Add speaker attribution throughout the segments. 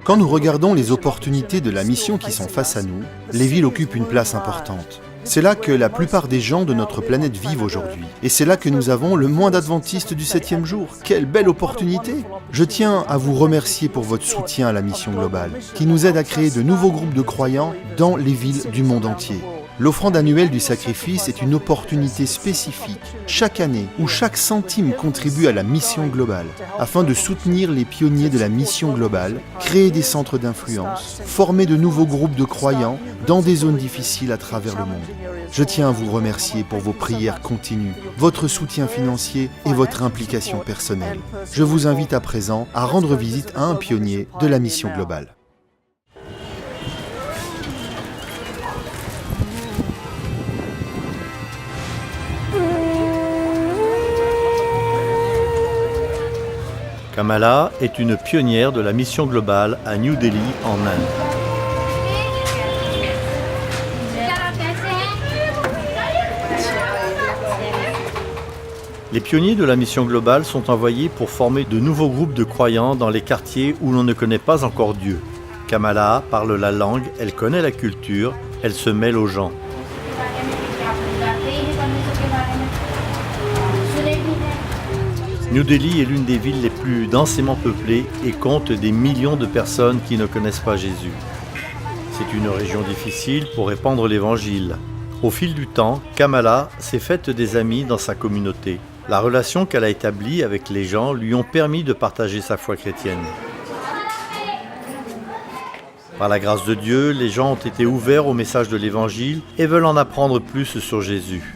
Speaker 1: Quand nous regardons les opportunités de la mission qui sont face à nous, les villes occupent une place importante. C'est là que la plupart des gens de notre planète vivent aujourd'hui. Et c'est là que nous avons le mois d'adventistes du 7e jour. Quelle belle opportunité! Je tiens à vous remercier pour votre soutien à la mission globale, qui nous aide à créer de nouveaux groupes de croyants dans les villes du monde entier. L'offrande annuelle du sacrifice est une opportunité spécifique, chaque année, où chaque centime contribue à la mission globale, afin de soutenir les pionniers de la mission globale, créer des centres d'influence, former de nouveaux groupes de croyants dans des zones difficiles à travers le monde. Je tiens à vous remercier pour vos prières continues, votre soutien financier et votre implication personnelle. Je vous invite à présent à rendre visite à un pionnier de la mission globale.
Speaker 2: Kamala est une pionnière de la mission globale à New Delhi, en Inde. Les pionniers de la mission globale sont envoyés pour former de nouveaux groupes de croyants dans les quartiers où l'on ne connaît pas encore Dieu. Kamala parle la langue, elle connaît la culture, elle se mêle aux gens. New Delhi est l'une des villes les plus densément peuplées et compte des millions de personnes qui ne connaissent pas Jésus. C'est une région difficile pour répandre l'évangile. Au fil du temps, Kamala s'est faite des amis dans sa communauté. La relation qu'elle a établie avec les gens lui ont permis de partager sa foi chrétienne. Par la grâce de Dieu, les gens ont été ouverts au message de l'évangile et veulent en apprendre plus sur Jésus.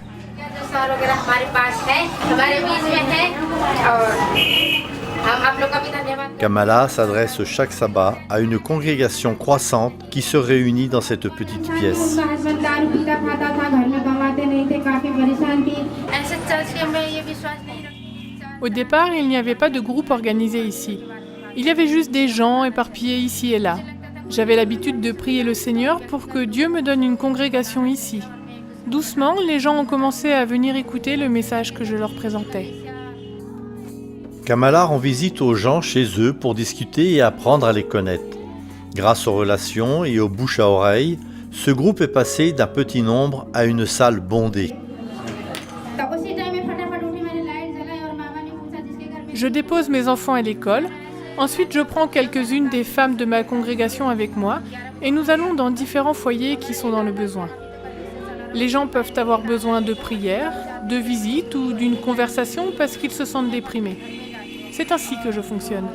Speaker 2: Kamala s'adresse chaque sabbat à une congrégation croissante qui se réunit dans cette petite pièce.
Speaker 3: Au départ, il n'y avait pas de groupe organisé ici. Il y avait juste des gens éparpillés ici et là. J'avais l'habitude de prier le Seigneur pour que Dieu me donne une congrégation ici. Doucement, les gens ont commencé à venir écouter le message que je leur présentais.
Speaker 2: Kamala rend visite aux gens chez eux pour discuter et apprendre à les connaître. Grâce aux relations et aux bouches à oreille, ce groupe est passé d'un petit nombre à une salle bondée.
Speaker 3: Je dépose mes enfants à l'école. Ensuite, je prends quelques-unes des femmes de ma congrégation avec moi et nous allons dans différents foyers qui sont dans le besoin. Les gens peuvent avoir besoin de prières, de visites ou d'une conversation parce qu'ils se sentent déprimés. C'est ainsi que je fonctionne.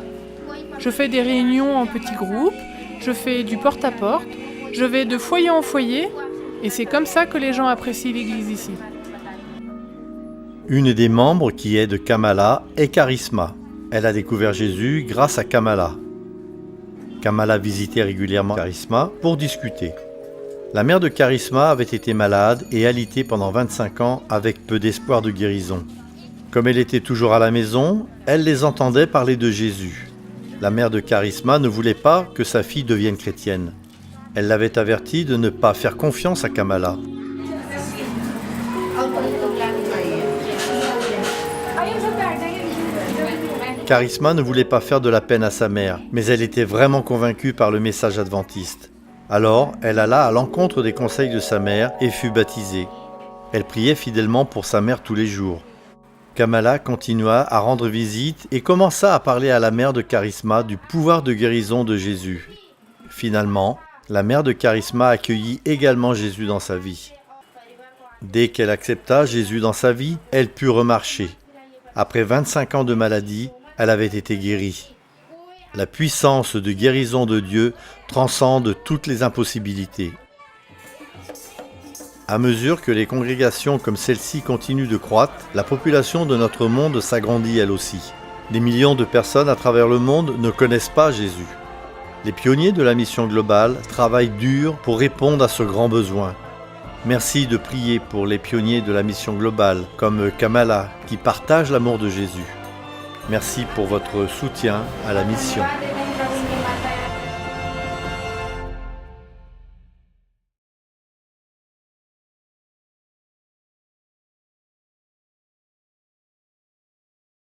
Speaker 3: Je fais des réunions en petits groupes, je fais du porte-à-porte, je vais de foyer en foyer et c'est comme ça que les gens apprécient l'église ici.
Speaker 2: Une des membres qui aide Kamala est Charisma. Elle a découvert Jésus grâce à Kamala. Kamala visitait régulièrement Charisma pour discuter. La mère de Charisma avait été malade et alitée pendant 25 ans avec peu d'espoir de guérison. Comme elle était toujours à la maison, elle les entendait parler de Jésus. La mère de Charisma ne voulait pas que sa fille devienne chrétienne. Elle l'avait avertie de ne pas faire confiance à Kamala. Charisma ne voulait pas faire de la peine à sa mère, mais elle était vraiment convaincue par le message adventiste. Alors, elle alla à l'encontre des conseils de sa mère et fut baptisée. Elle priait fidèlement pour sa mère tous les jours. Kamala continua à rendre visite et commença à parler à la mère de Charisma du pouvoir de guérison de Jésus. Finalement, la mère de Charisma accueillit également Jésus dans sa vie. Dès qu'elle accepta Jésus dans sa vie, elle put remarcher. Après 25 ans de maladie, elle avait été guérie. La puissance de guérison de Dieu transcende toutes les impossibilités. À mesure que les congrégations comme celle-ci continuent de croître, la population de notre monde s'agrandit elle aussi. Des millions de personnes à travers le monde ne connaissent pas Jésus. Les pionniers de la mission globale travaillent dur pour répondre à ce grand besoin. Merci de prier pour les pionniers de la mission globale, comme Kamala, qui partagent l'amour de Jésus. Merci pour votre soutien à la mission.